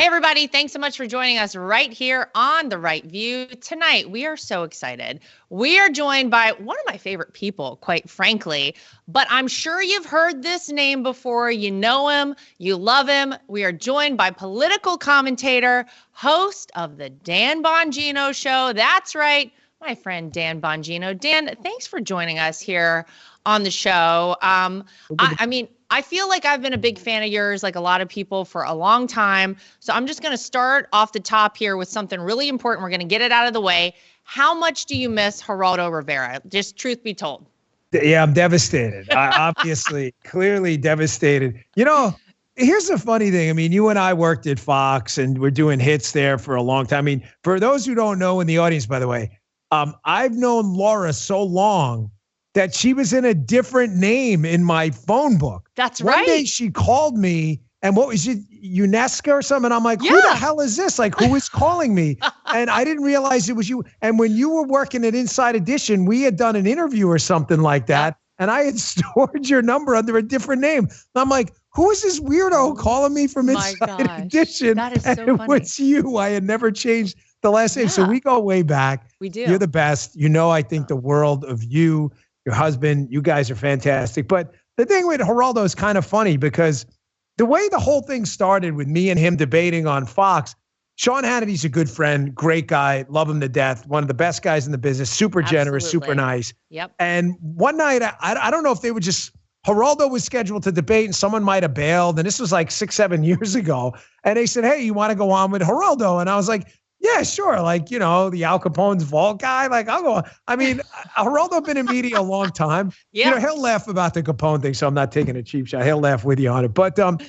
Hey, everybody. Thanks so much for joining us right here on The Right View. Tonight, we are so excited. We are joined by one of my favorite people, quite frankly, but I'm sure you've heard this name before. You know him. You love him. We are joined by political commentator, host of the Dan Bongino Show. That's right, my friend Dan Bongino. Dan, thanks for joining us here on the show. I feel like I've been a big fan of yours, like a lot of people, for a long time. So I'm just going to start off the top here with something really important. We're going to get it out of the way. How much do you miss Geraldo Rivera? Just truth be told. Yeah, I'm devastated. Obviously, clearly devastated. You know, here's the funny thing. I mean, you and I worked at Fox and we're doing hits there for a long time. I mean, for those who don't know in the audience, by the way, I've known Laura so long that she was in a different name in my phone book. That's right. One day she called me, and what was it, UNESCO or something? And I'm like, who the hell is this? Like, who is calling me? And I didn't realize it was you. And when you were working at Inside Edition, we had done an interview or something like that, and I had stored your number under a different name. And I'm like, who is this weirdo calling me from Inside Edition? That is so funny. And it was you. I had never changed the last name. So we go way back. We do. You're the best. You know, I think the world of you. Your husband, you guys are fantastic. But the thing with Geraldo is kind of funny because the way the whole thing started with me and him debating on Fox, Sean Hannity's a good friend, great guy, love him to death, one of the best guys in the business, super generous, super nice. Yep. And one night, I don't know if they were just, Geraldo was scheduled to debate and someone might have bailed. And this was like 6-7 years ago. And they said, hey, you want to go on with Geraldo? And I was like, yeah, sure. Like, you know, the Al Capone's vault guy. Like, I'll go. I mean, Geraldo been in media a long time. Yeah. You know, he'll laugh about the Capone thing, so I'm not taking a cheap shot. He'll laugh with you on it. But and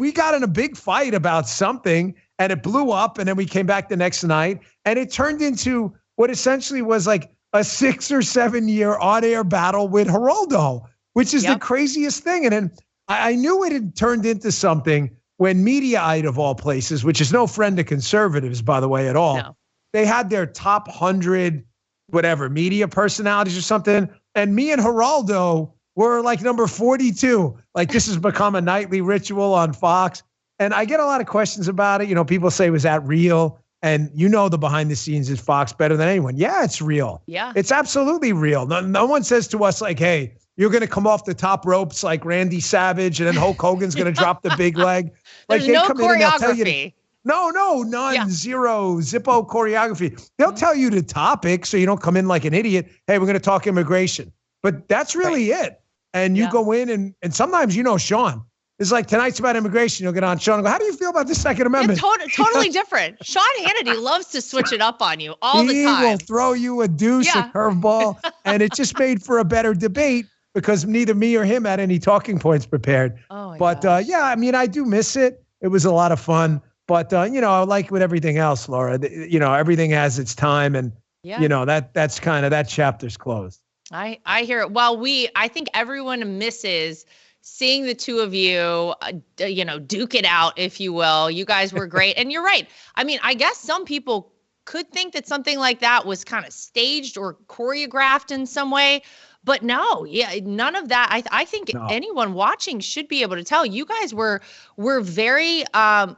we got in a big fight about something, and it blew up, and then we came back the next night, and it turned into what essentially was like a 6 or 7 year on-air battle with Geraldo, which is the craziest thing. And then I knew it had turned into something when Mediaite, of all places, which is no friend of conservatives, by the way, at all, they had their top 100, whatever, media personalities or something. And me and Geraldo were like number 42. Like, this has become a nightly ritual on Fox. And I get a lot of questions about it. You know, people say, was that real? And you know the behind the scenes is Fox better than anyone. Yeah, it's real. Yeah. It's absolutely real. No one says to us like, hey, you're going to come off the top ropes like Randy Savage, and then Hulk Hogan's going to drop the big leg. Like, there's no choreography. None, zero, Zippo choreography. They'll tell you the topic so you don't come in like an idiot. Hey, we're going to talk immigration. But that's really it. And you go in and sometimes, you know, Sean, it's like, tonight's about immigration. You'll get on Sean and go, how do you feel about the Second Amendment? Totally different. Sean Hannity loves to switch it up on you all the time. He will throw you a deuce, a curveball, and it just made for a better debate because neither me or him had any talking points prepared. But I mean, I do miss it. It was a lot of fun. But, you know, like with everything else, Laura, you know, everything has its time. And, you know, that's kind of, that chapter's closed. I hear it. Well, I think everyone misses seeing the two of you, you know, duke it out, if you will. You guys were great. And you're right. I mean, I guess some people could think that something like that was kind of staged or choreographed in some way. But no, none of that. I think anyone watching should be able to tell. You guys were very,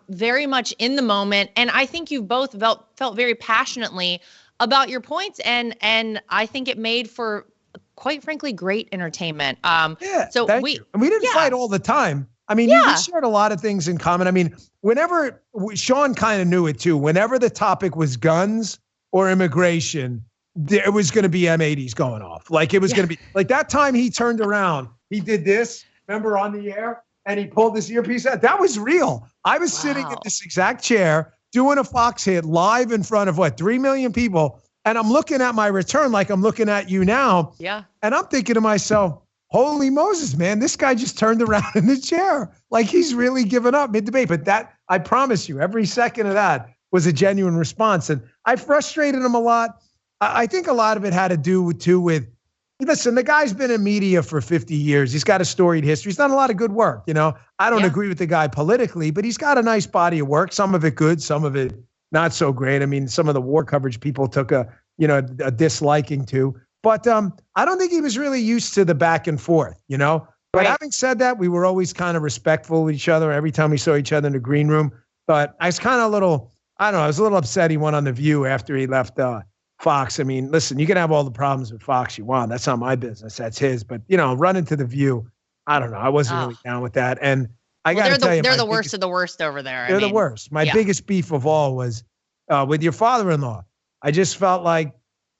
very much in the moment. And I think you both felt very passionately about your points. And I think it made for, quite frankly, great entertainment. So thank you. And we didn't fight all the time. I mean, we shared a lot of things in common. I mean, whenever Sean kind of knew it too, whenever the topic was guns or immigration, there was going to be M80s going off. Like, it was going to be like that time he turned around, he did this, remember, on the air, and he pulled this earpiece out. That was real. I was sitting in this exact chair doing a Fox hit live in front of 3 million people. And I'm looking at my return like I'm looking at you now. Yeah. And I'm thinking to myself, holy Moses, man, this guy just turned around in the chair. Like, he's really given up mid-debate. But that, I promise you, every second of that was a genuine response. And I frustrated him a lot. I think a lot of it had to do with, listen, the guy's been in media for 50 years. He's got a storied history. He's done a lot of good work. You know, I don't agree with the guy politically, but he's got a nice body of work. Some of it good, some of it not so great. I mean, some of the war coverage people took a disliking to, but I don't think he was really used to the back and forth, you know. But having said that, we were always kind of respectful of each other every time we saw each other in the green room. But I was kind of a little, I don't know, I was a little upset he went on The View after he left Fox. I mean, listen, you can have all the problems with Fox you want. That's not my business. That's his. But, running to The View, I don't know. I wasn't really down with that. And I got to tell you, they're the worst of the worst over there. They're the worst. My biggest beef of all was with your father-in-law. I just felt like,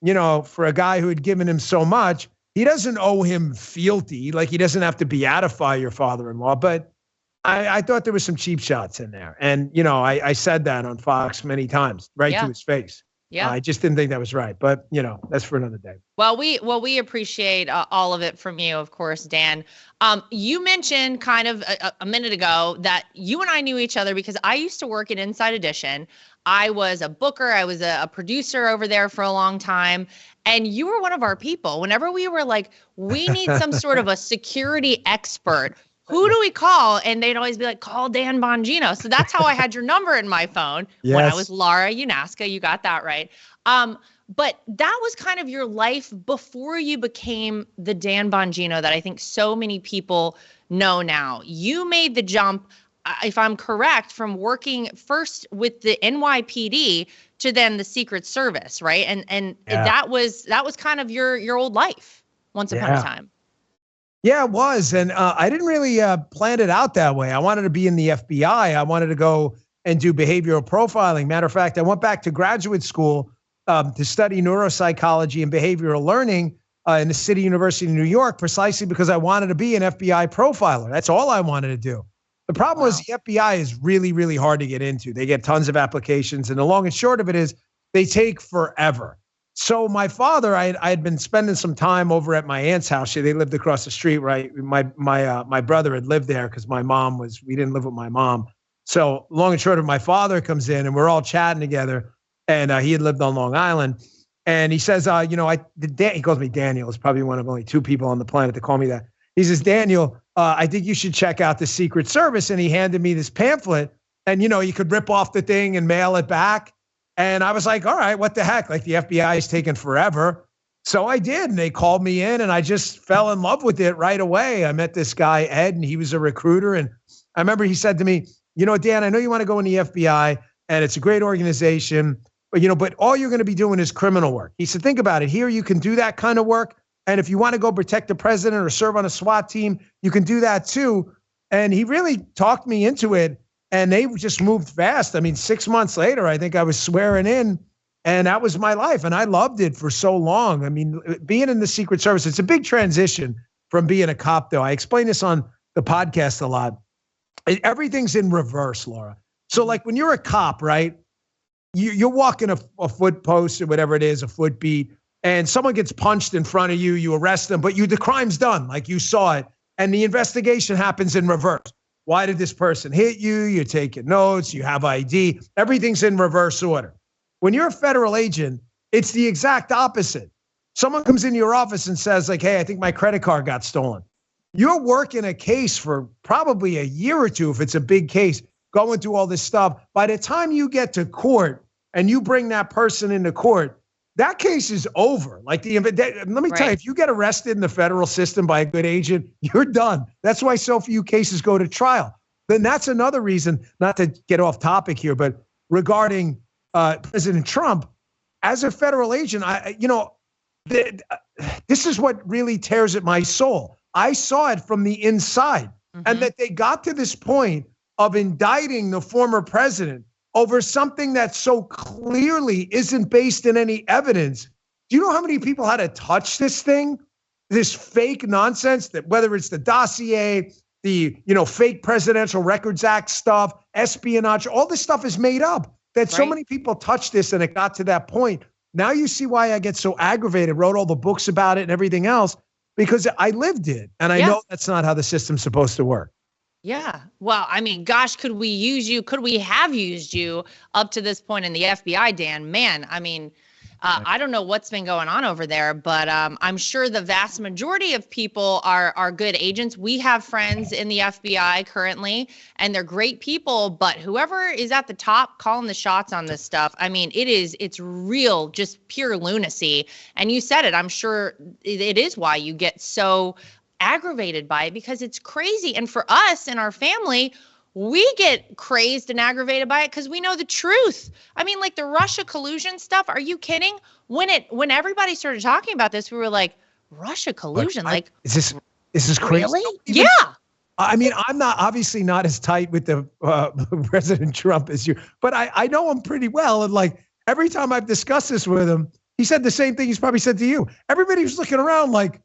for a guy who had given him so much, he doesn't owe him fealty. Like, he doesn't have to beatify your father-in-law. But I thought there was some cheap shots in there. And, I said that on Fox many times, right to his face. Yeah. I just didn't think that was right. But, that's for another day. Well, we appreciate all of it from you, of course, Dan. You mentioned kind of a minute ago that you and I knew each other because I used to work at Inside Edition. I was a booker. I was a producer over there for a long time. And you were one of our people. Whenever we were like, we need some sort of a security expert, who do we call? And they'd always be like, call Dan Bongino. So that's how I had your number in my phone when I was Lara Yunaska. You got that right. But that was kind of your life before you became the Dan Bongino that I think so many people know now. You made the jump, if I'm correct, from working first with the NYPD to then the Secret Service, right? And that was kind of your old life once upon a time. Yeah, it was. And I didn't really plan it out that way. I wanted to be in the FBI. I wanted to go and do behavioral profiling. Matter of fact, I went back to graduate school to study neuropsychology and behavioral learning in the City University of New York, precisely because I wanted to be an FBI profiler. That's all I wanted to do. The problem was the FBI is really, really hard to get into. They get tons of applications. And the long and short of it is they take forever. So my father, I had been spending some time over at my aunt's house. They lived across the street, right? My brother had lived there because we didn't live with my mom. So long and short of it, my father comes in and we're all chatting together. And he had lived on Long Island. And he says, he calls me Daniel. It's probably one of only two people on the planet to call me that. He says, Daniel, I think you should check out the Secret Service. And he handed me this pamphlet. And, you could rip off the thing and mail it back. And I was like, all right, what the heck? Like, the FBI is taking forever. So I did. And they called me in and I just fell in love with it right away. I met this guy, Ed, and he was a recruiter. And I remember he said to me, Dan, I know you want to go in the FBI and it's a great organization. But all you're going to be doing is criminal work. He said, think about it. Here you can do that kind of work. And if you want to go protect the president or serve on a SWAT team, you can do that too. And he really talked me into it. And they just moved fast. I mean, 6 months later, I think I was swearing in. And that was my life. And I loved it for so long. I mean, being in the Secret Service, it's a big transition from being a cop, though. I explain this on the podcast a lot. Everything's in reverse, Laura. So like when you're a cop, right? You're walking a foot post or whatever it is, a foot beat, and someone gets punched in front of you, you arrest them, but the crime's done, like you saw it, and the investigation happens in reverse. Why did this person hit you? You're taking notes, you have ID, everything's in reverse order. When you're a federal agent, it's the exact opposite. Someone comes into your office and says like, hey, I think my credit card got stolen. You're working a case for probably a year or two if it's a big case, going through all this stuff. By the time you get to court and you bring that person into court, that case is over. Like let me tell you, if you get arrested in the federal system by a good agent, you're done. That's why so few cases go to trial. Then that's another reason, not to get off topic here, but regarding President Trump, as a federal agent, this is what really tears at my soul. I saw it from the inside, and that they got to this point of indicting the former president over something that so clearly isn't based in any evidence. Do you know how many people had to touch this thing? This fake nonsense, that whether it's the dossier, the fake Presidential Records Act stuff, espionage, all this stuff is made up. That so many people touched this and it got to that point. Now you see why I get so aggravated, wrote all the books about it and everything else, because I lived it. And I know that's not how the system's supposed to work. Yeah. Well, I mean, gosh, could we use you? Could we have used you up to this point in the FBI, Dan? Man, I mean, I don't know what's been going on over there, but I'm sure the vast majority of people are good agents. We have friends in the FBI currently, and they're great people. But whoever is at the top calling the shots on this stuff, I mean, it's real, just pure lunacy. And you said it. I'm sure it is why you get so aggravated by it, because it's crazy. And for us and our family, We get crazed and aggravated by it because we know the truth. I mean, like the Russia collusion stuff. Are you kidding? When everybody started talking about this, we were like, Russia collusion? Is this crazy? Really? Yeah. I mean, I'm obviously not as tight with the President Trump as you, but I know him pretty well. And like every time I've discussed this with him, he said the same thing he's probably said to you. Everybody was looking around like,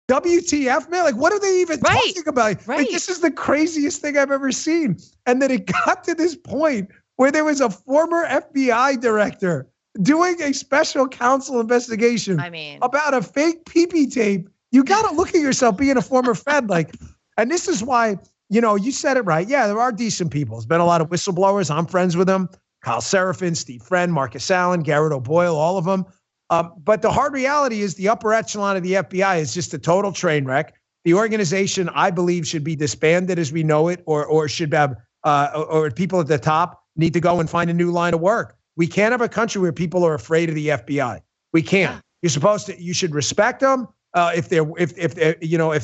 WTF, man? Like, what are they even talking about? Right. Like, this is the craziest thing I've ever seen. And then it got to this point where there was a former FBI director doing a special counsel investigation about a fake pee-pee tape. You got to look at yourself being a former Fed. Like, and this is why, you said it right. Yeah, there are decent people. There's been a lot of whistleblowers. I'm friends with them. Kyle Seraphin, Steve Friend, Marcus Allen, Garrett O'Boyle, all of them. But the hard reality is the upper echelon of the FBI is just a total train wreck. The organization, I believe, should be disbanded as we know it, or should have, or people at the top need to go and find a new line of work. We can't have a country where people are afraid of the FBI. We can't. Yeah. You should respect them if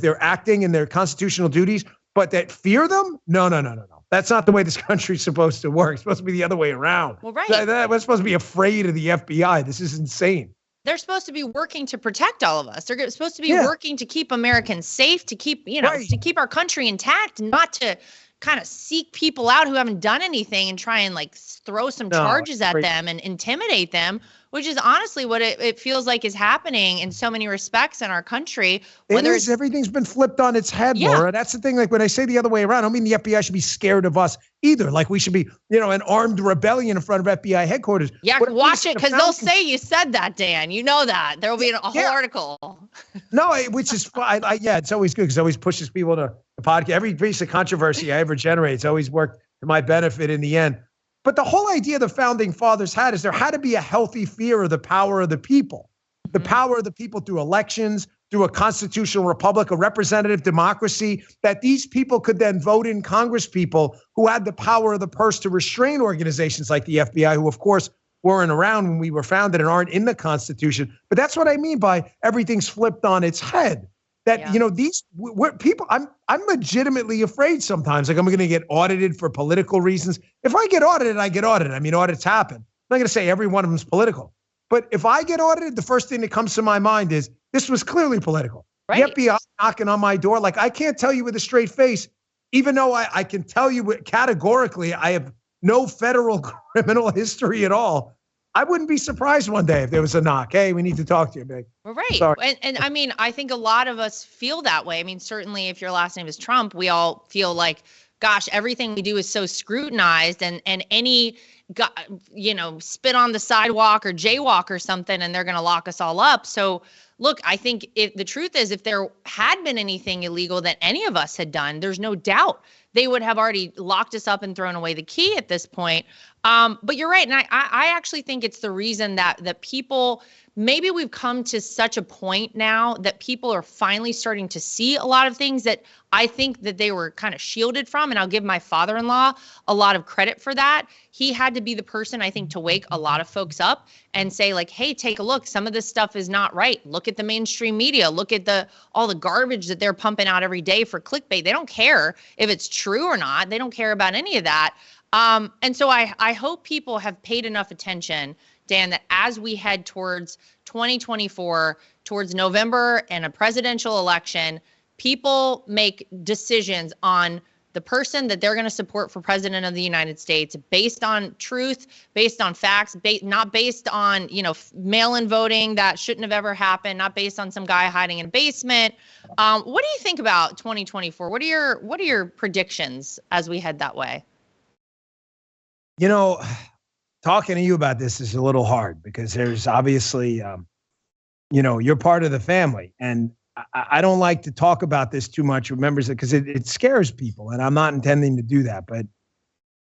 they're acting in their constitutional duties, but that fear them? No. That's not the way this country's supposed to work. It's supposed to be the other way around. Well, right. We're supposed to be afraid of the FBI. This is insane. They're supposed to be working to protect all of us. They're supposed to be working to keep Americans safe, to keep, to keep our country intact, not to kind of seek people out who haven't done anything and try and like throw some charges at them and intimidate them, which is honestly what it feels like is happening in so many respects in our country. Everything's been flipped on its head, Laura. That's the thing. Like when I say the other way around, I don't mean the FBI should be scared of us either. Like we should be, an armed rebellion in front of FBI headquarters. Yeah, watch it because they'll say you said that, Dan. You know that. There will be a whole article. No, which is fine. It's always good because it always pushes people to the podcast. Every piece of controversy I ever generate, it's always worked to my benefit in the end. But the whole idea the founding fathers had is there had to be a healthy fear of the power of the people, the power of the people through elections, through a constitutional republic, a representative democracy, that these people could then vote in Congress people who had the power of the purse to restrain organizations like the FBI, who, of course, weren't around when we were founded and aren't in the Constitution. But that's what I mean by everything's flipped on its head. That, people, I'm legitimately afraid sometimes, like I'm going to get audited for political reasons. If I get audited, I get audited. I mean, audits happen. I'm not going to say every one of them is political. But if I get audited, the first thing that comes to my mind is this was clearly political. Right. The FBI knocking on my door. Like I can't tell you with a straight face, even though I can tell you categorically I have no federal criminal history at all. I wouldn't be surprised one day if there was a knock. Hey, we need to talk to you, big. Well, right. And I mean, I think a lot of us feel that way. I mean, certainly if your last name is Trump, we all feel like, gosh, everything we do is so scrutinized and any, spit on the sidewalk or jaywalk or something, and they're going to lock us all up. So look, I think the truth is if there had been anything illegal that any of us had done, there's no doubt they would have already locked us up and thrown away the key at this point. But you're right. And I actually think it's the reason that people, maybe we've come to such a point now that people are finally starting to see a lot of things that I think that they were kind of shielded from. And I'll give my father-in-law a lot of credit for that. He had to be the person, I think, to wake a lot of folks up and say like, hey, take a look. Some of this stuff is not right. Look at the mainstream media. Look at all the garbage that they're pumping out every day for clickbait. They don't care if it's true or not. They don't care about any of that. And so I hope people have paid enough attention, Dan, that as we head towards 2024, towards November and a presidential election, people make decisions on the person that they're going to support for president of the United States based on truth, based on facts, not based on, mail-in voting that shouldn't have ever happened, not based on some guy hiding in a basement. What do you think about 2024? What are your predictions as we head that way? Talking to you about this is a little hard because there's obviously, you're part of the family. And I don't like to talk about this too much with members because it scares people. And I'm not intending to do that. But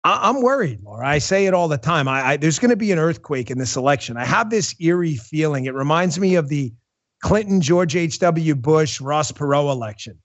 I'm worried, Laura. I say it all the time. There's going to be an earthquake in this election. I have this eerie feeling. It reminds me of the Clinton, George H.W. Bush, Ross Perot election.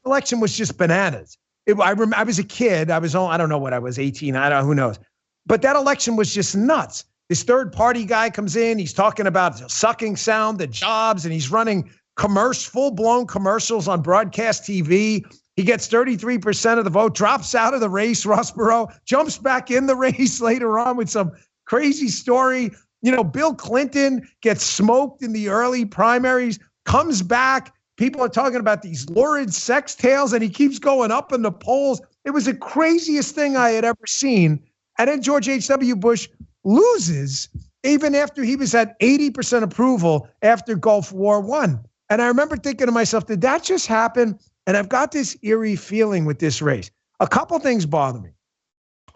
Election was just bananas. I was a kid. I don't know what I was, 18. Who knows? But that election was just nuts. This third party guy comes in. He's talking about sucking sound, the jobs, and he's running full blown commercials on broadcast TV. He gets 33% of the vote, drops out of the race, Ross Perot, jumps back in the race later on with some crazy story. Bill Clinton gets smoked in the early primaries, comes back. People are talking about these lurid sex tales, and he keeps going up in the polls. It was the craziest thing I had ever seen. And then George H.W. Bush loses even after he was at 80% approval after Gulf War I. And I remember thinking to myself, did that just happen? And I've got this eerie feeling with this race. A couple things bother me.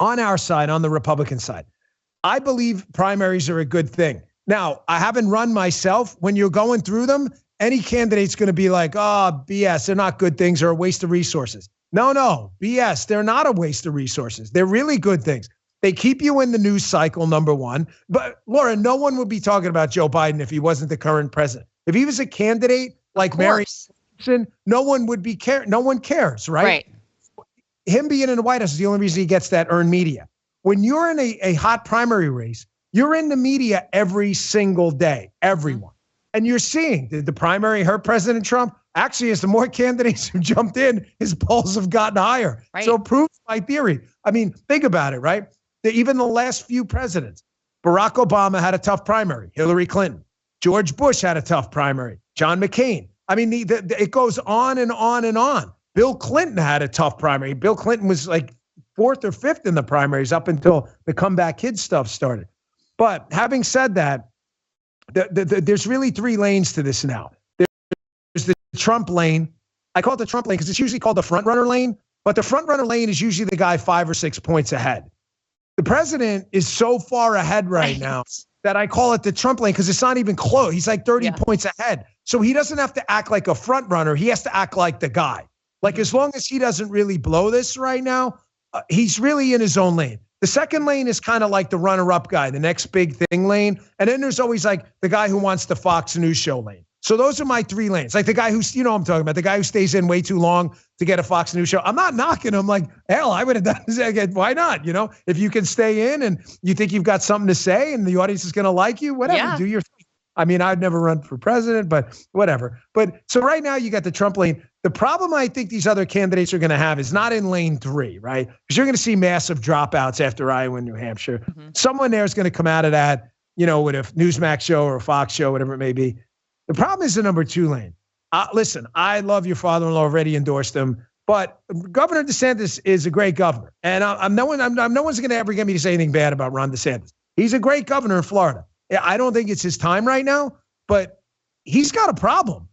On our side, on the Republican side, I believe primaries are a good thing. Now, I haven't run myself. When you're going through them, any candidate's going to be like, oh, BS, they're not good things or a waste of resources. No, BS, they're not a waste of resources. They're really good things. They keep you in the news cycle, number one. But Laura, no one would be talking about Joe Biden if he wasn't the current president. If he was a candidate like Mary Simpson, no one would be no one cares, right? Right. Him being in the White House is the only reason he gets that earned media. When you're in a hot primary race, you're in the media every single day, everyone. And you're seeing, did the primary hurt President Trump? Actually, as the more candidates who jumped in, his polls have gotten higher. Right. So it proves my theory. I mean, think about it, right? Even the last few presidents, Barack Obama had a tough primary. Hillary Clinton. George Bush had a tough primary. John McCain. I mean, it goes on and on and on. Bill Clinton had a tough primary. Bill Clinton was like 4th or 5th in the primaries up until the comeback kid stuff started. But having said that, there's really 3 lanes to this now. There's the Trump lane. I call it the Trump lane because it's usually called the front runner lane, but the front runner lane is usually the guy 5 or 6 points ahead. The president is so far ahead right now that I call it the Trump lane because it's not even close. He's like 30 points ahead. So he doesn't have to act like a front runner. He has to act like the guy. Like as long as he doesn't really blow this right now, he's really in his own lane. The second lane is kind of like the runner-up guy, the next big thing lane. And then there's always like the guy who wants the Fox News show lane. So those are my 3 lanes. Like the guy who's, I'm talking about, the guy who stays in way too long to get a Fox News show. I'm not knocking him. Like, hell, I would have done this again. Why not? If you can stay in and you think you've got something to say and the audience is going to like you, whatever, do your thing. I mean, I'd never run for president, but whatever. But so right now you got the Trump lane. The problem I think these other candidates are going to have is not in lane 3, right? Because you're going to see massive dropouts after Iowa and New Hampshire. Mm-hmm. Someone there is going to come out of that, with a Newsmax show or a Fox show, whatever it may be. The problem is the number 2 lane. Listen, I love your father-in-law, already endorsed him, but Governor DeSantis is a great governor. And no one's going to ever get me to say anything bad about Ron DeSantis. He's a great governor in Florida. I don't think it's his time right now, but he's got a problem.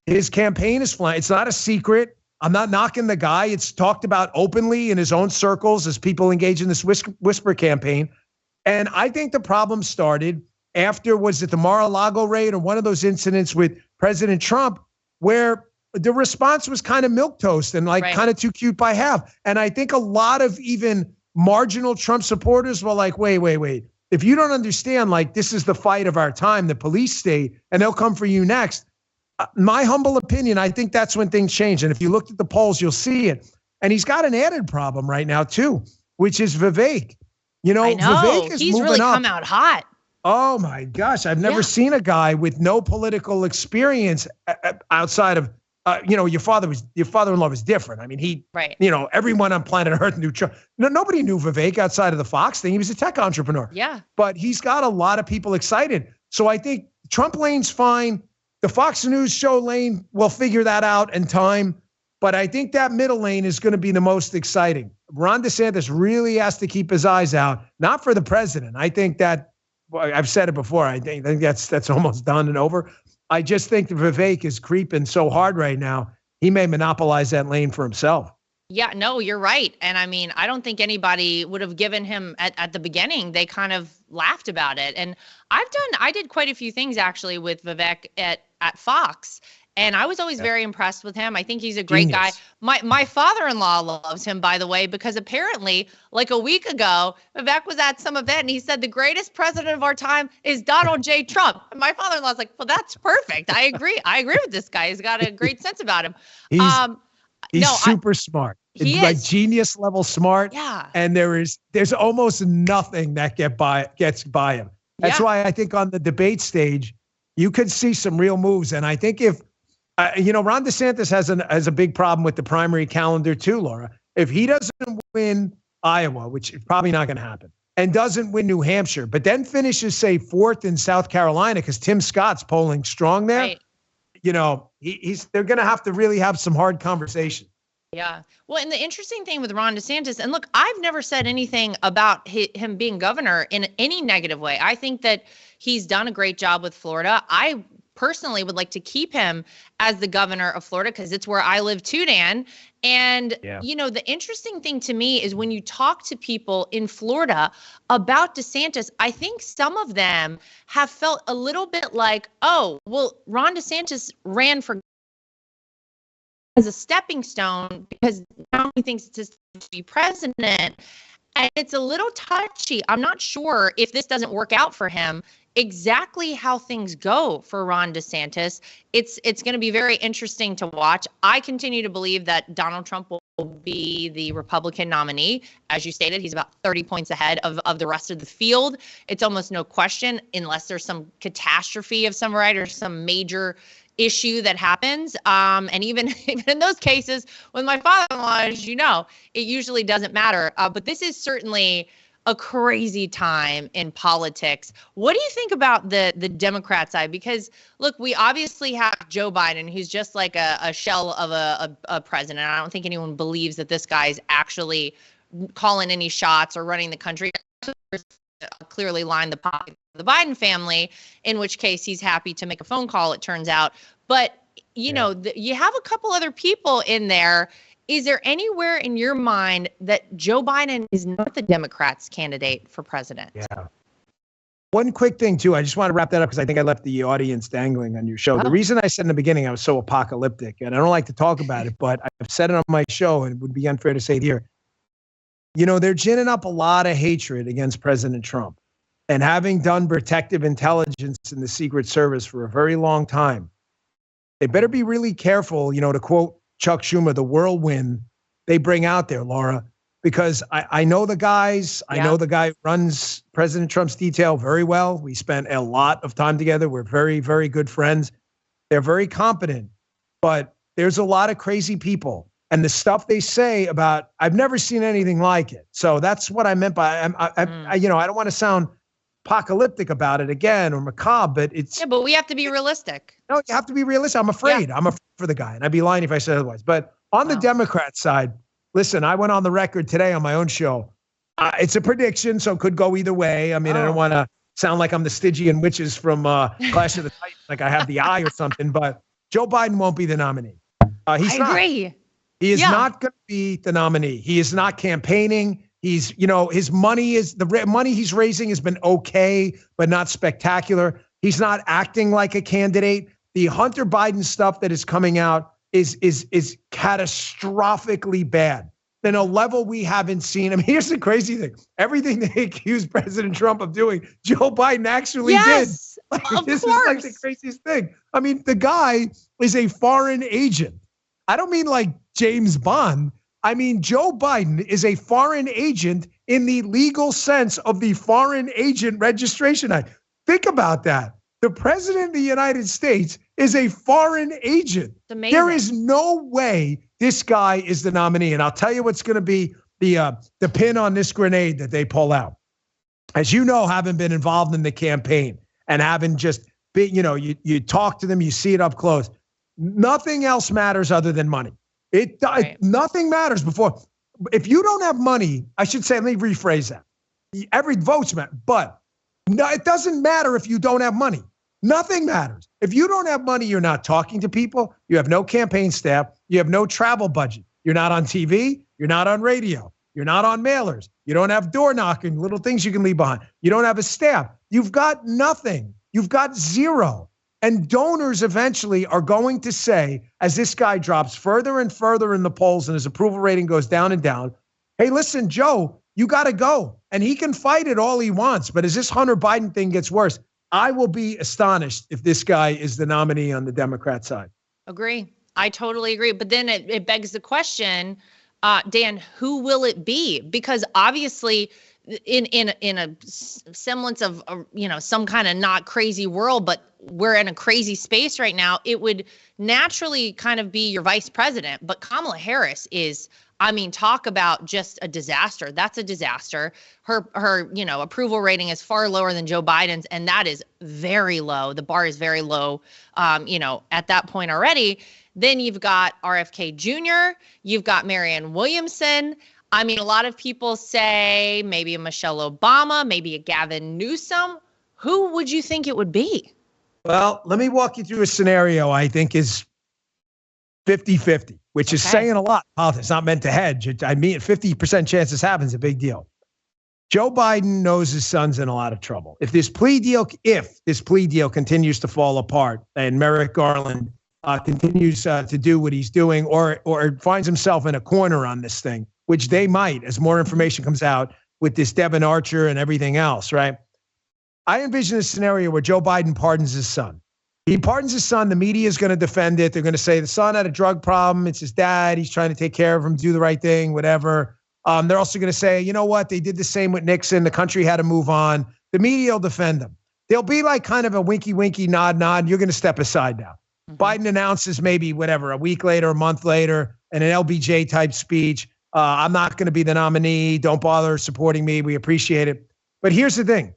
His campaign is flying. It's not a secret. I'm not knocking the guy. It's talked about openly in his own circles as people engage in this whisper campaign. And I think the problem started after, was it the Mar-a-Lago raid or one of those incidents with President Trump where the response was kind of milquetoast and kind of too cute by half. And I think a lot of even marginal Trump supporters were like, wait. If you don't understand, this is the fight of our time, the police state, and they'll come for you next. My humble opinion, I think that's when things change. And if you looked at the polls, you'll see it. And he's got an added problem right now, too, which is Vivek. I know. Vivek is he's moving really up. Come out hot. Oh, my gosh. I've never seen a guy with no political experience outside of, your father-in-law was different. I mean, everyone on planet Earth knew Trump. Nobody knew Vivek outside of the Fox thing. He was a tech entrepreneur. Yeah. But he's got a lot of people excited. So I think Trump lane's fine. The Fox News show lane, we'll figure that out in time. But I think that middle lane is going to be the most exciting. Ron DeSantis really has to keep his eyes out, not for the president. I think that, I've said it before, I think that's almost done and over. I just think that Vivek is creeping so hard right now, he may monopolize that lane for himself. Yeah, no, you're right. And I mean, I don't think anybody would have given him at the beginning. They kind of laughed about it. And I did quite a few things actually with Vivek at Fox. And I was always very impressed with him. I think he's a great guy. My father-in-law loves him, by the way, because apparently like a week ago, Vivek was at some event and he said the greatest president of our time is Donald J. Trump. And my father-in-law's like, well, that's perfect. I agree. I agree with this guy. He's got a great sense about him. He's super smart. He like is. Genius level smart. Yeah. And there's almost nothing that gets by him. That's why I think on the debate stage, you could see some real moves. And I think if Ron DeSantis has a big problem with the primary calendar too, Laura. If he doesn't win Iowa, which is probably not going to happen, and doesn't win New Hampshire, but then finishes, say, fourth in South Carolina because Tim Scott's polling strong there, Right. They're going to have to really have some hard conversation. Yeah. Well, and the interesting thing with Ron DeSantis, and look, I've never said anything about him being governor in any negative way. I think that he's done a great job with Florida. I personally would like to keep him as the governor of Florida because it's where I live too, Dan. And, the interesting thing to me is when you talk to people in Florida about DeSantis, I think some of them have felt a little bit like, oh, well, Ron DeSantis ran for as a stepping stone because now he thinks it's his time to be president. And it's a little touchy. I'm not sure if this doesn't work out for him, exactly how things go for Ron DeSantis. It's going to be very interesting to watch. I continue to believe that Donald Trump will be the Republican nominee. As you stated, he's about 30 points ahead of the rest of the field. It's almost no question, unless there's some catastrophe of some variety or some major issue that happens. And even in those cases, with my father-in-law, as you know, it usually doesn't matter. But this is certainly a crazy time in politics. What do you think about the Democrat side? Because look, we obviously have Joe Biden, who's just like a shell of a president. I don't think anyone believes that this guy is actually calling any shots or running the country. Clearly line the pocket of the Biden family, in which case he's happy to make a phone call, it turns out. But, you have a couple other people in there. Is there anywhere in your mind that Joe Biden is not the Democrats' candidate for president? Yeah. One quick thing, too. I just want to wrap that up because I think I left the audience dangling on your show. The reason I said in the beginning I was so apocalyptic, and I don't like to talk about it, but I've said it on my show, and it would be unfair to say it here. They're ginning up a lot of hatred against President Trump. And having done protective intelligence in the Secret Service for a very long time, they better be really careful, to quote Chuck Schumer, the whirlwind they bring out there, Laura, because I know the guys. Yeah. I know the guy who runs President Trump's detail very well. We spent a lot of time together. We're very, very good friends. They're very competent, but there's a lot of crazy people. And the stuff they say about, I've never seen anything like it. So that's what I meant by, I don't want to sound apocalyptic about it again or macabre, but it's. Yeah, but we have to be realistic. No, you have to be realistic. I'm afraid. Yeah. I'm afraid for the guy. And I'd be lying if I said otherwise. But on the Democrat side, listen, I went on the record today on my own show. It's a prediction, so it could go either way. I mean, I don't want to sound like I'm the Stygian witches from Clash of the Titans, like I have the eye or something, but Joe Biden won't be the nominee. I agree. He is not going to be the nominee. He is not campaigning. He's, his money the money he's raising has been okay, but not spectacular. He's not acting like a candidate. The Hunter Biden stuff that is coming out is catastrophically bad. In a level we haven't seen. I mean, here's the crazy thing. Everything they accused President Trump of doing, Joe Biden actually did. This is like the craziest thing. I mean, the guy is a foreign agent. I don't mean like James Bond. I mean, Joe Biden is a foreign agent in the legal sense of the Foreign Agent Registration Act. Think about that. The president of the United States is a foreign agent. There is no way this guy is the nominee. And I'll tell you what's going to be the pin on this grenade that they pull out. As you know, having been involved in the campaign and having just been, you talk to them, you see it up close. Nothing else matters other than money. Nothing matters before. If you don't have money, I should say, let me rephrase that. Every vote's matter, but no, it doesn't matter if you don't have money. Nothing matters. If you don't have money, you're not talking to people. You have no campaign staff. You have no travel budget. You're not on TV. You're not on radio. You're not on mailers. You don't have door knocking, little things you can leave behind. You don't have a staff. You've got nothing. You've got zero. And donors eventually are going to say, as this guy drops further and further in the polls and his approval rating goes down and down, hey, listen, Joe, you got to go. And he can fight it all he wants. But as this Hunter Biden thing gets worse, I will be astonished if this guy is the nominee on the Democrat side. Agree. I totally agree. But then it begs the question, Dan, who will it be? Because obviously in a semblance of some kind of not crazy world, but we're in a crazy space right now, it would naturally kind of be your vice president. But Kamala Harris is, I mean, talk about just a disaster. That's a disaster. Her approval rating is far lower than Joe Biden's, and that is very low. The bar is very low, at that point already. Then you've got RFK Jr., you've got Marianne Williamson. I mean, a lot of people say maybe a Michelle Obama, maybe a Gavin Newsom. Who would you think it would be? Well, let me walk you through a scenario I think is 50-50, which is saying a lot. Politics not meant to hedge. I mean, 50% chance this happens, a big deal. Joe Biden knows his son's in a lot of trouble. If this plea deal continues to fall apart and Merrick Garland continues to do what he's doing, or finds himself in a corner on this thing, which they might, as more information comes out with this Devin Archer and everything else, right? I envision a scenario where Joe Biden pardons his son. He pardons his son. The media is going to defend it. They're going to say the son had a drug problem. It's his dad. He's trying to take care of him, do the right thing, whatever. They're also going to say, you know what? They did the same with Nixon. The country had to move on. The media will defend them. They'll be like kind of a winky, nod. You're going to step aside now. Mm-hmm. Biden announces maybe a week later, a month later, in an LBJ type speech. I'm not going to be the nominee. Don't bother supporting me. We appreciate it. But here's the thing.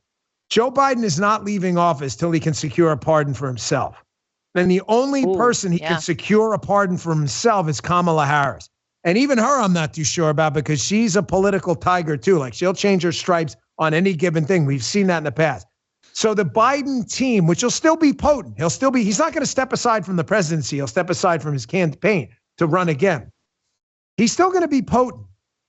Joe Biden is not leaving office till he can secure a pardon for himself. And the only person he can secure a pardon for himself is Kamala Harris. And even her, I'm not too sure about, because she's a political tiger too. Like, she'll change her stripes on any given thing. We've seen that in the past. So the Biden team, which will still be potent, he's not going to step aside from the presidency. He'll step aside from his campaign to run again. He's still going to be potent.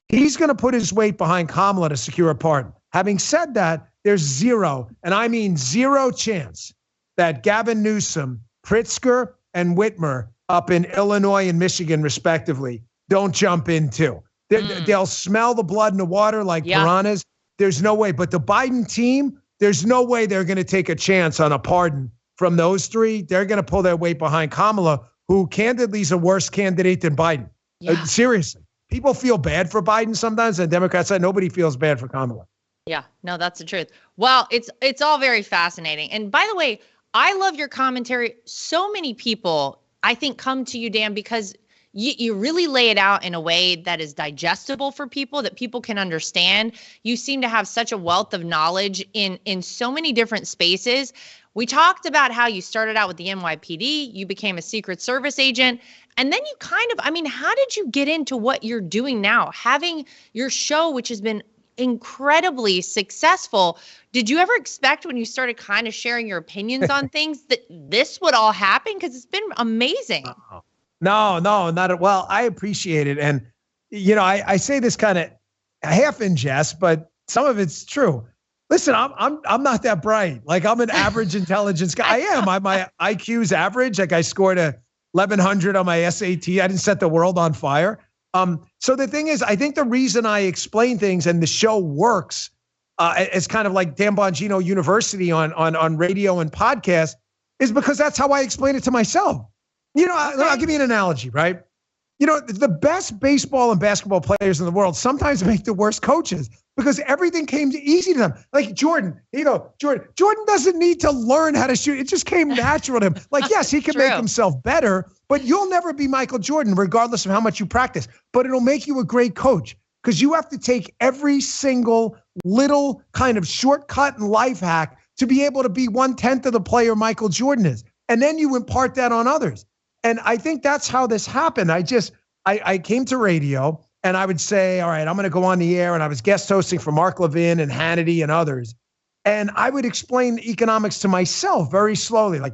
He's going to put his weight behind Kamala to secure a pardon. Having said that, there's zero, and I mean zero chance that Gavin Newsom, Pritzker, and Whitmer up in Illinois and Michigan, respectively, don't jump in too. They'll smell the blood in the water like piranhas. There's no way. But the Biden team, there's no way they're going to take a chance on a pardon from those three. They're going to pull their weight behind Kamala, who candidly is a worse candidate than Biden. Seriously. People feel bad for Biden sometimes, and Democrats say nobody feels bad for Kamala. Yeah, no, that's the truth. Well, it's all very fascinating. And by the way, I love your commentary. So many people, I think, come to you, Dan, because you really lay it out in a way that is digestible for people, that people can understand. You seem to have such a wealth of knowledge in so many different spaces. We talked about how you started out with the NYPD, you became a Secret Service agent, and then you how did you get into what you're doing now? Having your show, which has been incredibly successful. Did you ever expect, when you started kind of sharing your opinions on things, that this would all happen? Because it's been amazing. No, not at well. I appreciate it. And, I say this kind of half in jest, but some of it's true. Listen, I'm not that bright. Like, I'm an average intelligence guy. I am. My IQ's average. Like, I scored a 1100 on my SAT. I didn't set the world on fire. So the thing is, I think the reason I explain things and the show works as kind of like Dan Bongino University on radio and podcast is because that's how I explain it to myself. I'll give you an analogy, right? The best baseball and basketball players in the world sometimes make the worst coaches because everything came easy to them. Like Jordan, Jordan doesn't need to learn how to shoot. It just came natural to him. Like, yes, he can make himself better, but you'll never be Michael Jordan regardless of how much you practice. But it'll make you a great coach because you have to take every single little kind of shortcut and life hack to be able to be 1/10 of the player Michael Jordan is. And then you impart that on others. And I think that's how this happened. I came to radio and I would say, all right, I'm going to go on the air. And I was guest hosting for Mark Levin and Hannity and others. And I would explain economics to myself very slowly. Like,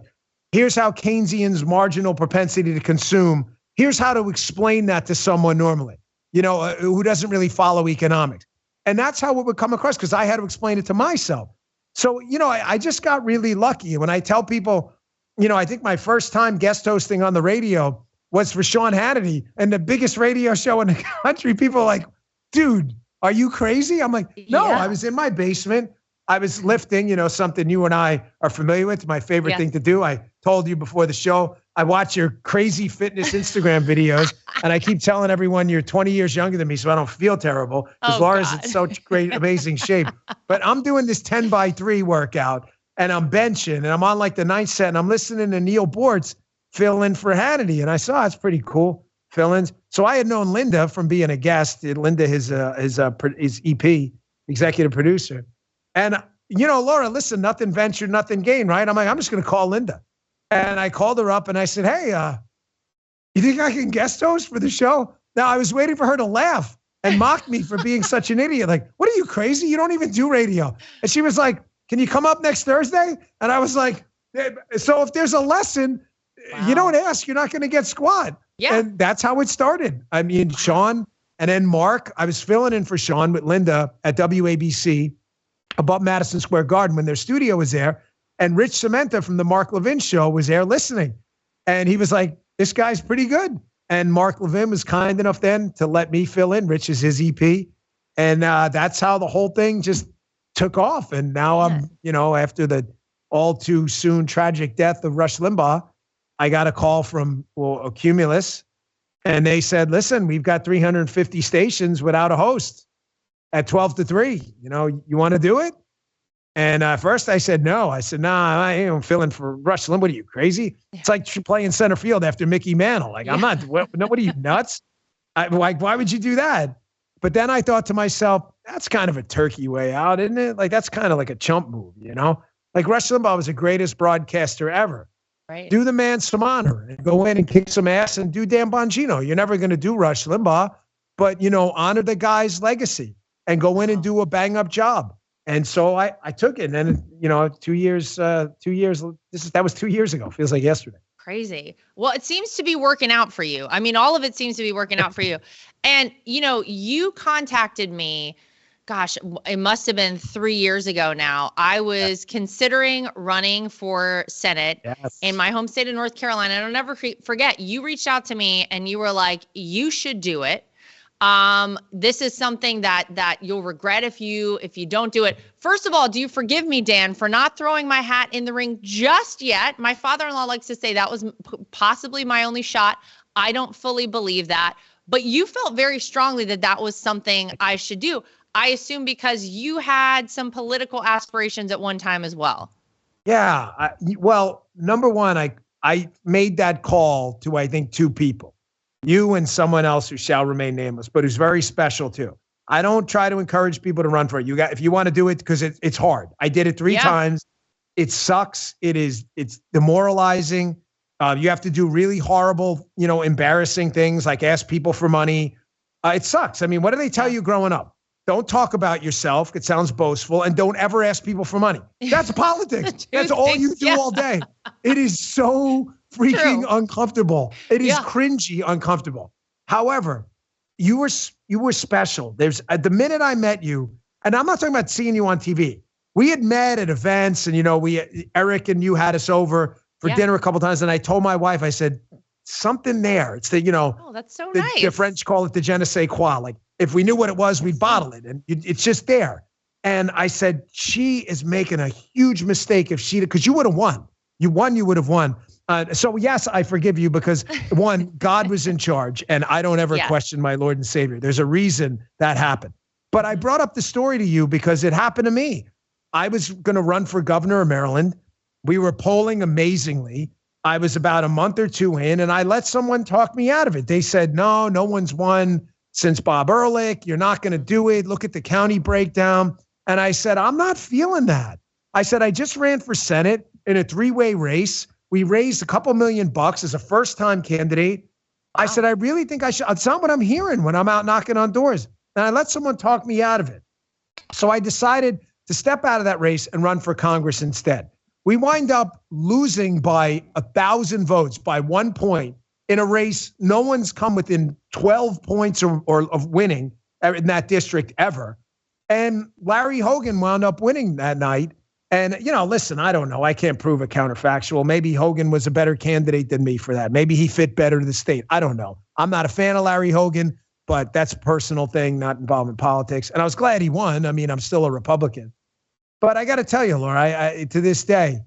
here's how Keynesian's marginal propensity to consume. Here's how to explain that to someone normally, who doesn't really follow economics. And that's how it would come across because I had to explain it to myself. So, I just got really lucky. When I tell people, I think my first time guest hosting on the radio was for Sean Hannity and the biggest radio show in the country. People are like, dude, are you crazy? I'm like, no, I was in my basement. I was lifting, something you and I are familiar with. My favorite thing to do. I told you before the show, I watch your crazy fitness Instagram videos. And I keep telling everyone you're 20 years younger than me, so I don't feel terrible because Laura's in such great, amazing shape. But I'm doing this 10x3 workout and I'm benching and I'm on like the 9th set and I'm listening to Neil Bortz fill in for Hannity. And I saw it's pretty cool fill-ins. So I had known Linda from being a guest. Linda, his EP, executive producer. And, Laura, listen, nothing ventured, nothing gained, right? I'm like, I'm just going to call Linda. And I called her up and I said, hey, you think I can guest host for the show? Now, I was waiting for her to laugh and mock me for being such an idiot. Like, what are you, crazy? You don't even do radio. And she was like, can you come up next Thursday? And I was like, so if there's a lesson, you don't ask, you're not going to get squat. Yeah. And that's how it started. I mean, Sean and then Mark, I was filling in for Sean with Linda at WABC above Madison Square Garden when their studio was there. And Rich Cementa from the Mark Levin show was there listening. And he was like, this guy's pretty good. And Mark Levin was kind enough then to let me fill in. Rich is his EP. And that's how the whole thing just took off. And now I'm, after the all too soon tragic death of Rush Limbaugh, I got a call from Cumulus, and they said, listen, we've got 350 stations without a host at 12 to 3. You want to do it? And first I said, no. I said, nah, I ain't filling for Rush Limbaugh. What are you, crazy? It's like playing center field after Mickey Mantle. Like, I'm not, what are you, nuts? Why would you do that? But then I thought to myself, that's kind of a turkey way out, isn't it? Like, that's kind of like a chump move, Like, Rush Limbaugh was the greatest broadcaster ever. Right. Do the man some honor and go in and kick some ass and do Dan Bongino. You're never going to do Rush Limbaugh, but, honor the guy's legacy and go in and do a bang up job. And so I took it. And then, 2 years, that was 2 years ago. Feels like yesterday. Crazy. Well, it seems to be working out for you. I mean, all of it seems to be working out for you. And, you contacted me. Gosh, it must have been 3 years ago now. I was considering running for Senate in my home state of North Carolina. And I'll never forget, you reached out to me and you were like, you should do it. This is something that you'll regret if you don't do it. First of all, do you forgive me, Dan, for not throwing my hat in the ring just yet? My father-in-law likes to say that was possibly my only shot. I don't fully believe that. But you felt very strongly that was something I should do. I assume because you had some political aspirations at one time as well. Yeah. Well, number one, I made that call to, I think, two people, you and someone else who shall remain nameless, but who's very special too. I don't try to encourage people to run for it. If you want to do it, because it's hard. I did it 3 times. It sucks. It's demoralizing. You have to do really horrible, embarrassing things like ask people for money. It sucks. I mean, what do they tell you growing up? Don't talk about yourself. It sounds boastful. And don't ever ask people for money. That's politics. That's all you do all day. It is so freaking uncomfortable. It is cringy uncomfortable. However, you were special. There's the minute I met you, and I'm not talking about seeing you on TV. We had met at events and, Eric and you had us over for dinner a couple of times. And I told my wife, I said, something there. It's the, oh, that's so nice. The French call it the je ne sais quoi. Like, if we knew what it was, we'd bottle it. And it's just there. And I said, she is making a huge mistake because you would have won. You would have won. So yes, I forgive you because one, God was in charge and I don't ever question my Lord and Savior. There's a reason that happened. But I brought up the story to you because it happened to me. I was going to run for governor of Maryland. We were polling amazingly. I was about a month or two in and I let someone talk me out of it. They said, no one's won since Bob Ehrlich. You're not going to do it. Look at the county breakdown. And I said, I'm not feeling that. I said, I just ran for Senate in a 3-way race. We raised a couple $1 million as a first-time candidate. I said, I really think I should. It's not what I'm hearing when I'm out knocking on doors. And I let someone talk me out of it. So I decided to step out of that race and run for Congress instead. We wind up losing by 1,000 votes, by 1 point, in a race no one's come within 12 points or of winning in that district ever. And Larry Hogan wound up winning that night. And, listen, I don't know. I can't prove a counterfactual. Maybe Hogan was a better candidate than me for that. Maybe he fit better to the state. I don't know. I'm not a fan of Larry Hogan, but that's a personal thing, not involved in politics. And I was glad he won. I mean, I'm still a Republican. But I got to tell you, Laura, I to this day,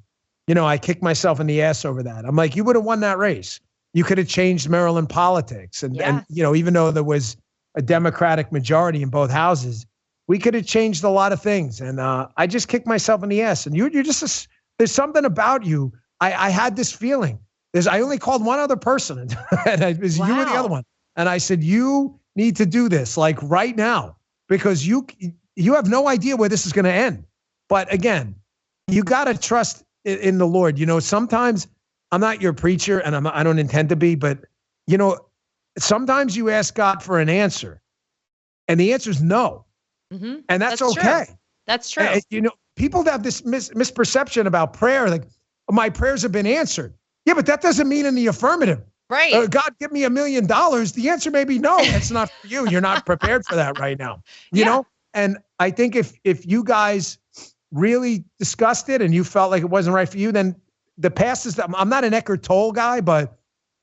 I kick myself in the ass over that. I'm like, you would have won that race. You could have changed Maryland politics. And, even though there was a Democratic majority in both houses, we could have changed a lot of things. And I just kicked myself in the ass. And you're just, there's something about you. I had this feeling. I only called one other person, and it was you or the other one. And I said, you need to do this like right now, because you have no idea where this is going to end. But again, you got to trust in the Lord. Sometimes I'm not your preacher, and I don't intend to be, but sometimes you ask God for an answer, and the answer is no. Mm-hmm. And that's okay. True. That's true. People have this misperception about prayer. Like, my prayers have been answered. Yeah, but that doesn't mean in the affirmative. Right. God, give me $1 million. The answer may be no. That's not for you. You're not prepared for that right now. You know? And I think if you guys really discussed it and you felt like it wasn't right for you, then the past is that I'm not an Eckhart Tolle guy, but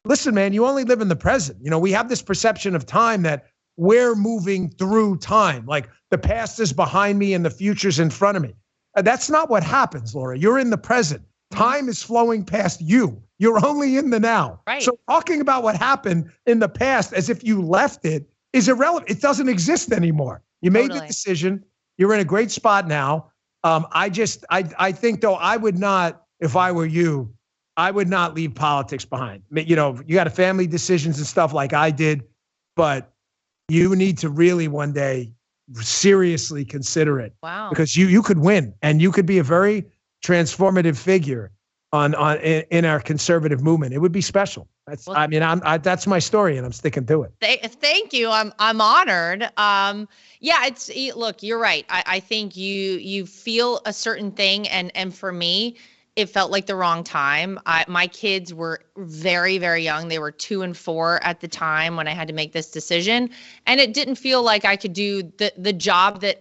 listen, man, you only live in the present. We have this perception of time that we're moving through time. Like the past is behind me and the future's in front of me. That's not what happens, Laura. You're in the present. Time is flowing past you. You're only in the now. Right. So talking about what happened in the past as if you left it is irrelevant. It doesn't exist anymore. You made the decision. You're in a great spot now. I think though, I would not, if I were you, I would not leave politics behind. You got a family decisions and stuff like I did, but you need to really one day seriously consider it. Wow. Because you could win, and you could be a very transformative figure in our conservative movement. It would be special. That's my story, and I'm sticking to it. Thank you. I'm honored. Look, you're right. I think you feel a certain thing, and for me, it felt like the wrong time. My kids were very, very young. They were 2 and 4 at the time when I had to make this decision, and it didn't feel like I could do the job that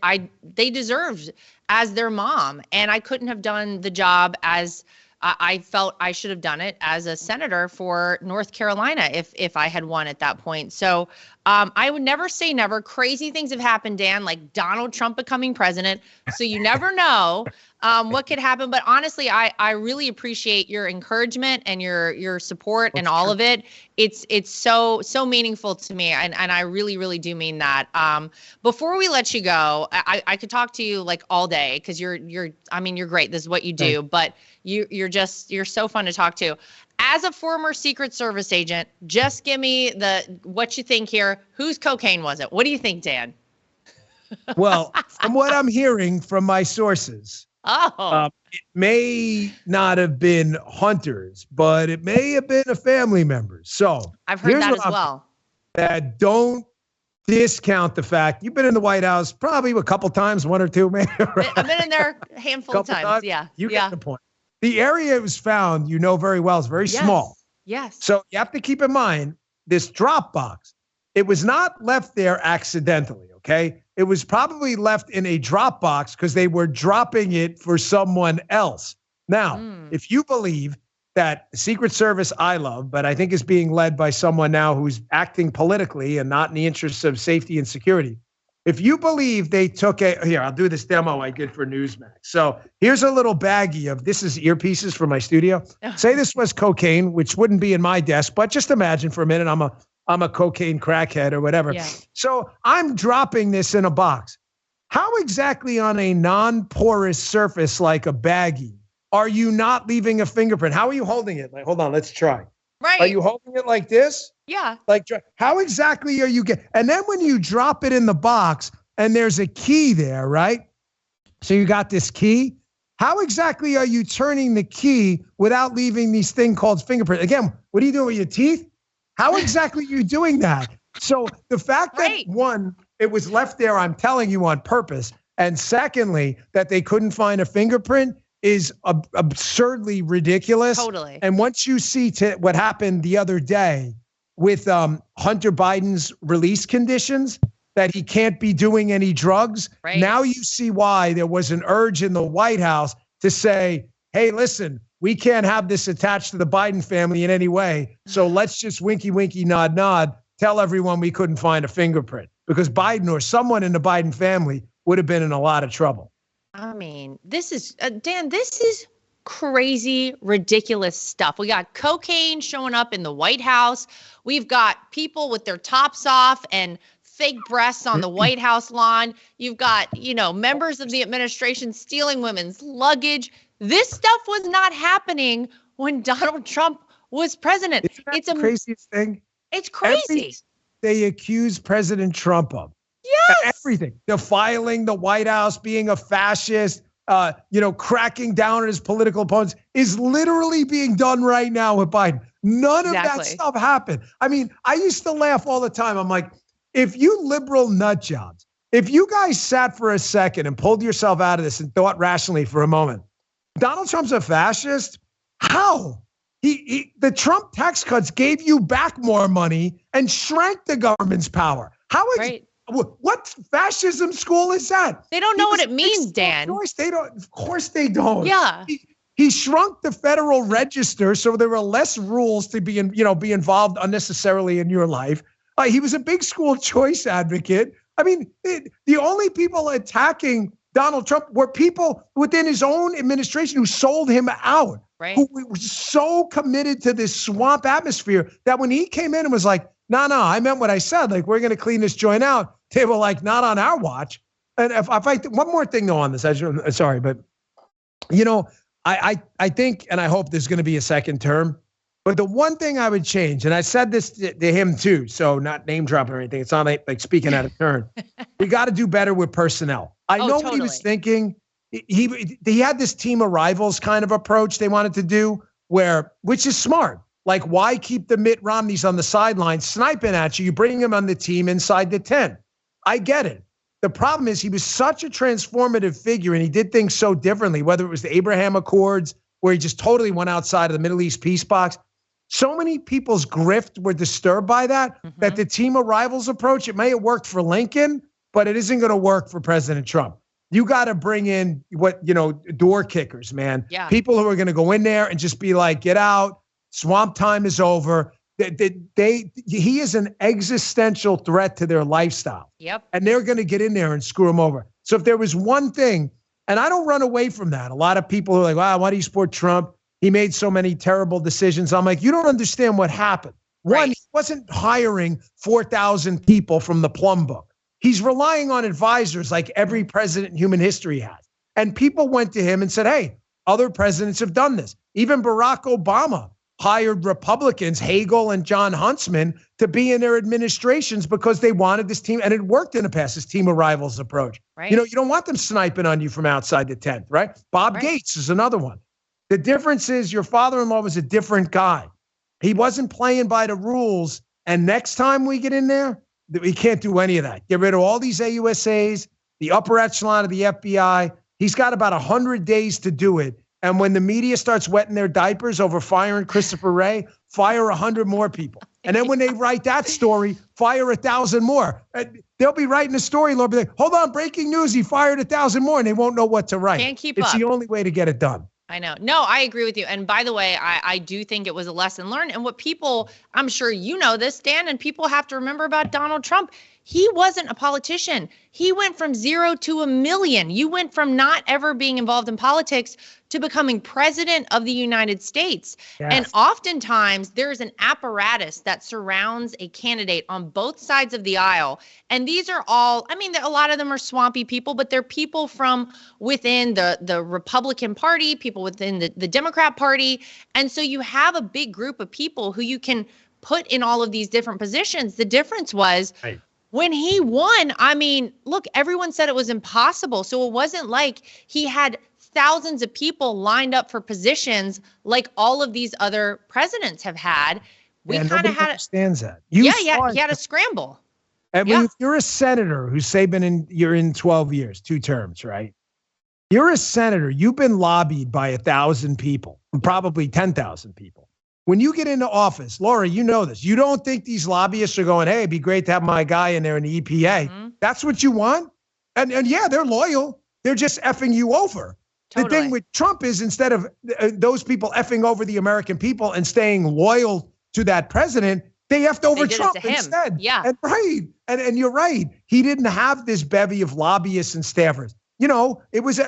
they deserved as their mom, and I couldn't have done the job as I felt I should have done it as a senator for North Carolina if I had won at that point. So I would never say never. Crazy things have happened, Dan, like Donald Trump becoming president. So you never know what could happen. But honestly, I really appreciate your encouragement and your support and all of it. It's so meaningful to me, and I really, really do mean that. Before we let you go, I could talk to you like all day because you're great. This is what you do, but you're so fun to talk to. As a former Secret Service agent, just give me what you think here. Whose cocaine was it? What do you think, Dan? Well, from what I'm hearing from my sources, it may not have been Hunter's, but it may have been a family member's. So I've heard that as well. That don't discount the fact you've been in the White House probably a couple times, 1 or 2, maybe. Right? I've been in there a handful of times. Yeah. You get the point. The area it was found, very well, is very small. Yes. So you have to keep in mind this drop box. It was not left there accidentally, okay? It was probably left in a drop box because they were dropping it for someone else. Now, if you believe that the Secret Service I love, but I think is being led by someone now who's acting politically and not in the interests of safety and security, if you believe they took here, I'll do this demo I did for Newsmax. So here's a little baggie this is earpieces from my studio. Say this was cocaine, which wouldn't be in my desk, but just imagine for a minute, I'm a cocaine crackhead or whatever. Yeah. So I'm dropping this in a box. How exactly on a non-porous surface like a baggie are you not leaving a fingerprint? How are you holding it? Like, hold on, let's try. Right. Are you holding it like this? Yeah. Like, how exactly are you and then when you drop it in the box and there's a key there, right? So you got this key. How exactly are you turning the key without leaving these thing called fingerprint? Again, what are you doing with your teeth? How exactly are you doing that? So the fact that one, it was left there, I'm telling you on purpose. And secondly, that they couldn't find a fingerprint is absurdly ridiculous. Totally. And once you see what happened the other day with Hunter Biden's release conditions, that he can't be doing any drugs, now you see why there was an urge in the White House to say, hey, listen, we can't have this attached to the Biden family in any way. So let's just winky, winky, nod, nod, tell everyone we couldn't find a fingerprint because Biden or someone in the Biden family would have been in a lot of trouble. I mean, this is, Dan, this is crazy, ridiculous stuff. We got cocaine showing up in the White House. We've got people with their tops off and fake breasts on the White House lawn. You've got, members of the administration stealing women's luggage. This stuff was not happening when Donald Trump was president. It's the craziest thing. It's crazy. They accuse President Trump of. Yes. Everything. Defiling the White House, being a fascist, cracking down on his political opponents is literally being done right now with Biden. None of that stuff happened. I mean, I used to laugh all the time. I'm like, if you liberal nut jobs, if you guys sat for a second and pulled yourself out of this and thought rationally for a moment, Donald Trump's a fascist? How? The Trump tax cuts gave you back more money and shrank the government's power. What fascism school is that? They don't know what it means, Dan. Of course they don't. Yeah. He shrunk the Federal Register so there were less rules to be involved unnecessarily in your life. He was a big school choice advocate. I mean, the only people attacking Donald Trump were people within his own administration who sold him out. Right. Who were so committed to this swamp atmosphere that when he came in and was like, no, I meant what I said. Like, we're going to clean this joint out. They were like, not on our watch. And if one more thing though on this, sorry, but I think, and I hope there's going to be a second term, but the one thing I would change, and I said this to him too, so not name dropping or anything. It's not like speaking out of turn. We got to do better with personnel. I know what he was thinking. He had this team of rivals kind of approach they wanted to do, which is smart. Like, why keep the Mitt Romneys on the sidelines sniping at you? You bring them on the team inside the 10. I get it. The problem is he was such a transformative figure and he did things so differently, whether it was the Abraham Accords, where he just totally went outside of the Middle East peace box. So many people's grift were disturbed by that, that the team of rivals approach, it may have worked for Lincoln, but it isn't going to work for President Trump. You got to bring in door kickers, man. Yeah. People who are going to go in there and just be like, get out. Swamp time is over. He is an existential threat to their lifestyle. Yep. And they're going to get in there and screw him over. So if there was one thing, and I don't run away from that. A lot of people are like, wow, why do you support Trump? He made so many terrible decisions. I'm like, you don't understand what happened. One, he wasn't hiring 4,000 people from the plum book. He's relying on advisors like every president in human history has. And people went to him and said, hey, other presidents have done this. Even Barack Obama hired Republicans, Hagel and John Huntsman, to be in their administrations because they wanted this team, and it worked in the past, this team of rivals approach. Right. You don't want them sniping on you from outside the tent, right? Bob Gates is another one. The difference is your father-in-law was a different guy. He wasn't playing by the rules, and next time we get in there, we can't do any of that. Get rid of all these AUSAs, the upper echelon of the FBI. He's got about 100 days to do it. And when the media starts wetting their diapers over firing Christopher Wray, fire 100 more people. And then when they write that story, fire 1,000 more. They'll be writing a story. They'll be like, hold on, breaking news. He fired 1,000 more, and they won't know what to write. Can't keep up. It's the only way to get it done. I know. No, I agree with you. And by the way, I do think it was a lesson learned. And what people, I'm sure you know this, Dan, and people have to remember about Donald Trump, he wasn't a politician. He went from 0 to 1,000,000. You went from not ever being involved in politics to becoming president of the United States. Yes. And oftentimes there's an apparatus that surrounds a candidate on both sides of the aisle. And these are all, I mean, a lot of them are swampy people, but they're people from within the Republican Party, people within the Democrat Party. And so you have a big group of people who you can put in all of these different positions. The difference was, when he won, I mean, look, everyone said it was impossible. So it wasn't like he had thousands of people lined up for positions like all of these other presidents have had. We kind of had understands that. He had a scramble. And when you're a senator who's say you're in 12 years, 2 terms, right? You're a senator. You've been lobbied by 1,000 people, probably 10,000 people. When you get into office, Laura, you know this. You don't think these lobbyists are going, hey, it'd be great to have my guy in there in the EPA. Mm-hmm. That's what you want? And yeah, they're loyal. They're just effing you over. Totally. The thing with Trump is instead of those people effing over the American people and staying loyal to that president, they effed over Trump instead. Yeah. And right. And you're right. He didn't have this bevy of lobbyists and staffers. You know, it was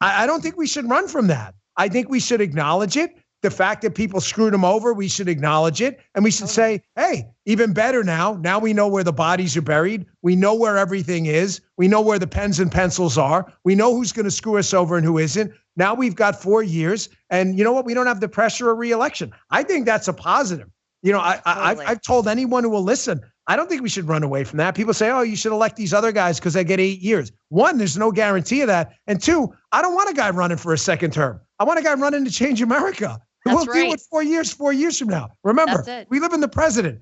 I don't think we should run from that. I think we should acknowledge it. The fact that people screwed him over, we should acknowledge it. And we should say, hey, even better now. Now we know where the bodies are buried. We know where everything is. We know where the pens and pencils are. We know who's going to screw us over and who isn't. Now we've got 4 years. And you know what? We don't have the pressure of re-election. I think that's a positive. You know, I've told anyone who will listen, I don't think we should run away from that. People say, oh, you should elect these other guys because they get 8 years. One, there's no guarantee of that. And two, I don't want a guy running for a second term. I want a guy running to change America. We'll deal with 4 years from now. Remember, we live in the present.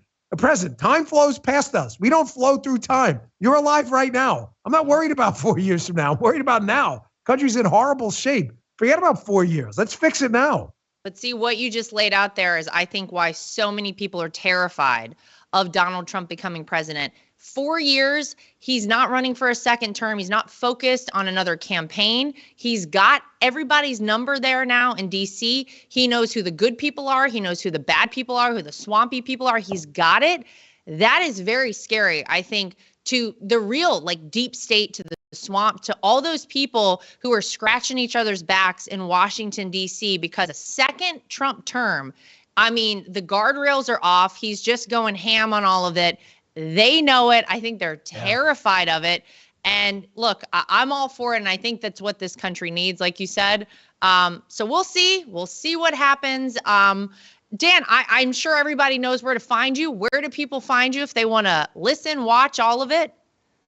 Time flows past us. We don't flow through time. You're alive right now. I'm not worried about 4 years from now. I'm worried about now. Country's in horrible shape. Forget about 4 years. Let's fix it now. But see, what you just laid out there is, I think, why so many people are terrified of Donald Trump becoming president. 4 years, he's not running for a second term. He's not focused on another campaign. He's got everybody's number there now in D.C. He knows who the good people are. He knows who the bad people are, who the swampy people are. He's got it. That is very scary, I think, to the real, like, deep state, to the swamp, to all those people who are scratching each other's backs in Washington, D.C. because a second Trump term, I mean, the guardrails are off. He's just going ham on all of it. They know it. I think they're terrified of it. And look, I'm all for it. And I think that's what this country needs, like you said. So we'll see. We'll see what happens. Dan, I'm sure everybody knows where to find you. Where do people find you if they want to listen, watch all of it?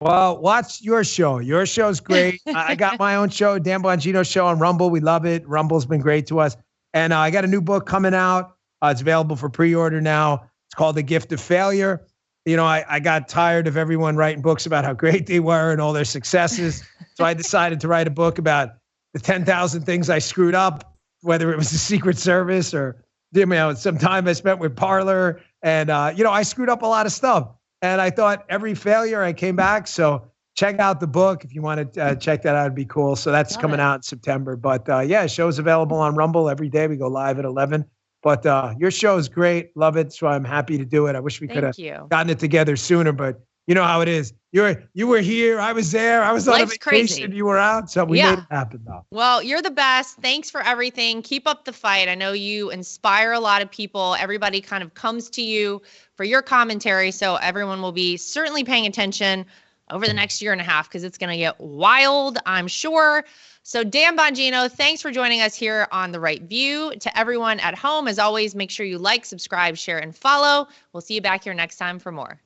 Well, watch your show. Your show's great. I got my own show, Dan Bongino Show on Rumble. We love it. Rumble's been great to us. And I got a new book coming out. It's available for pre-order now. It's called The Gift of Failure. You know, I got tired of everyone writing books about how great they were and all their successes. So I decided to write a book about the 10,000 things I screwed up, whether it was the Secret Service or, you know, some time I spent with Parler. And, you know, I screwed up a lot of stuff. And I thought every failure I came back. So check out the book. If you want to check that out, it'd be cool. So that's coming out in September. But yeah, show's available on Rumble every day. We go live at 11. But your show is great. Love it. So I'm happy to do it. I wish we could have gotten it together sooner, but you know how it is. You were here. I was there. I was on a vacation. Crazy. You were out. So we made it happen though. Well, you're the best. Thanks for everything. Keep up the fight. I know you inspire a lot of people. Everybody kind of comes to you for your commentary. So everyone will be certainly paying attention over the next year and a half because it's going to get wild, I'm sure. So Dan Bongino, thanks for joining us here on The Right View. To everyone at home, as always, make sure you like, subscribe, share, and follow. We'll see you back here next time for more.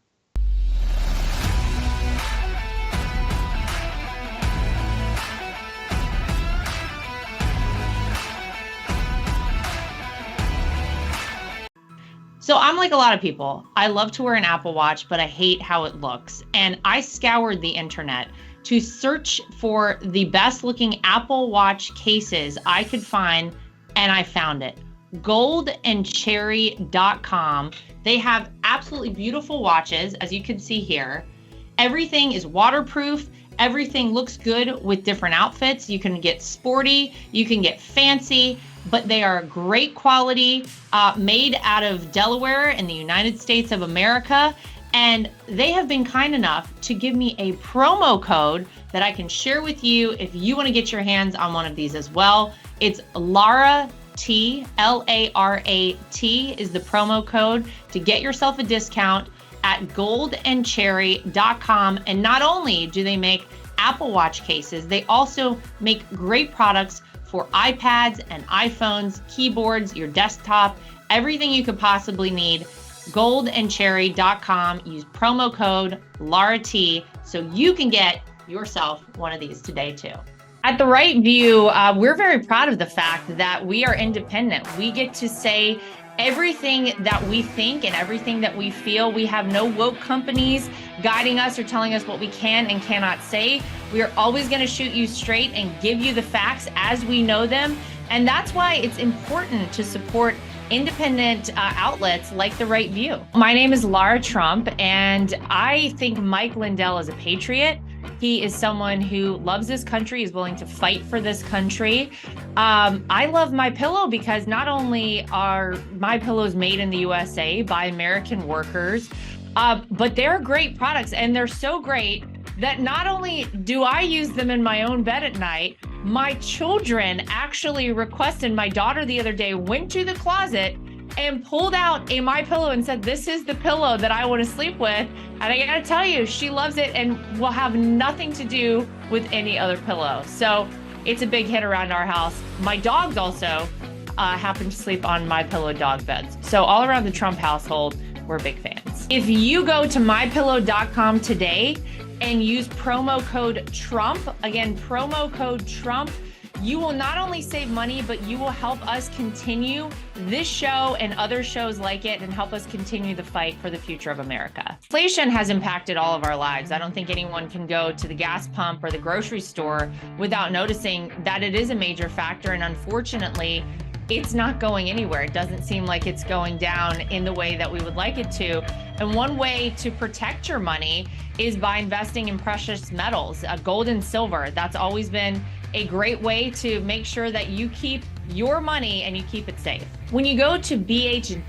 So I'm like a lot of people. I love to wear an Apple Watch, but I hate how it looks. And I scoured the internet to search for the best looking Apple Watch cases I could find, and I found it. goldandcherry.com. They have absolutely beautiful watches, as you can see here. Everything is waterproof. Everything looks good with different outfits. You can get sporty, you can get fancy, but they are great quality, made out of Delaware in the United States of America. And they have been kind enough to give me a promo code that I can share with you if you want to get your hands on one of these as well. It's Lara T, L-A-R-A-T is the promo code to get yourself a discount at goldandcherry.com. And not only do they make Apple Watch cases, they also make great products for iPads and iPhones, keyboards, your desktop, everything you could possibly need. goldandcherry.com. Use promo code LARAT so you can get yourself one of these today too. At The Right View, we're very proud of the fact that we are independent. We get to say everything that we think and everything that we feel. We have no woke companies guiding us or telling us what we can and cannot say. We are always going to shoot you straight and give you the facts as we know them. And that's why it's important to support independent outlets like The Right View. My name is Lara Trump, and I think Mike Lindell is a patriot. He is someone who loves this country, is willing to fight for this country. I love MyPillow because not only are MyPillows made in the USA by American workers, but they're great products, and they're so great that not only do I use them in my own bed at night, My children actually requested, my daughter the other day went to the closet and pulled out a MyPillow and said, this is the pillow that I want to sleep with. And I gotta tell you, she loves it and will have nothing to do with any other pillow. So it's a big hit around our house. My dogs also happen to sleep on MyPillow dog beds. So all around the Trump household, we're big fans. If you go to mypillow.com today and use promo code Trump, again, promo code Trump, you will not only save money, but you will help us continue this show and other shows like it and help us continue the fight for the future of America. Inflation has impacted all of our lives. I don't think anyone can go to the gas pump or the grocery store without noticing that it is a major factor. And unfortunately, it's not going anywhere. It doesn't seem like it's going down in the way that we would like it to. And one way to protect your money is by investing in precious metals, gold and silver. That's always been a great way to make sure that you keep your money and you keep it safe. When you go to bh-pm.com,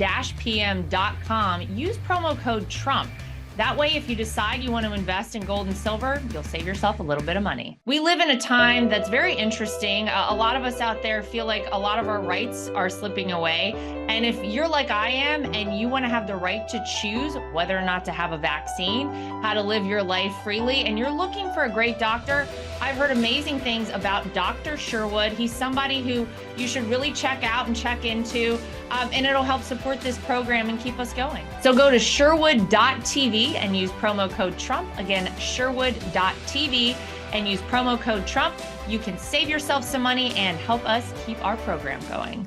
use promo code Trump. That way, if you decide you want to invest in gold and silver, you'll save yourself a little bit of money. We live in a time that's very interesting. A lot of us out there feel like a lot of our rights are slipping away. And if you're like I am and you want to have the right to choose whether or not to have a vaccine, how to live your life freely, and you're looking for a great doctor, I've heard amazing things about Dr. Sherwood. He's somebody who you should really check out and check into, and it'll help support this program and keep us going. So go to sherwood.tv and use promo code Trump. Again, sherwood.tv and use promo code Trump. You can save yourself some money and help us keep our program going.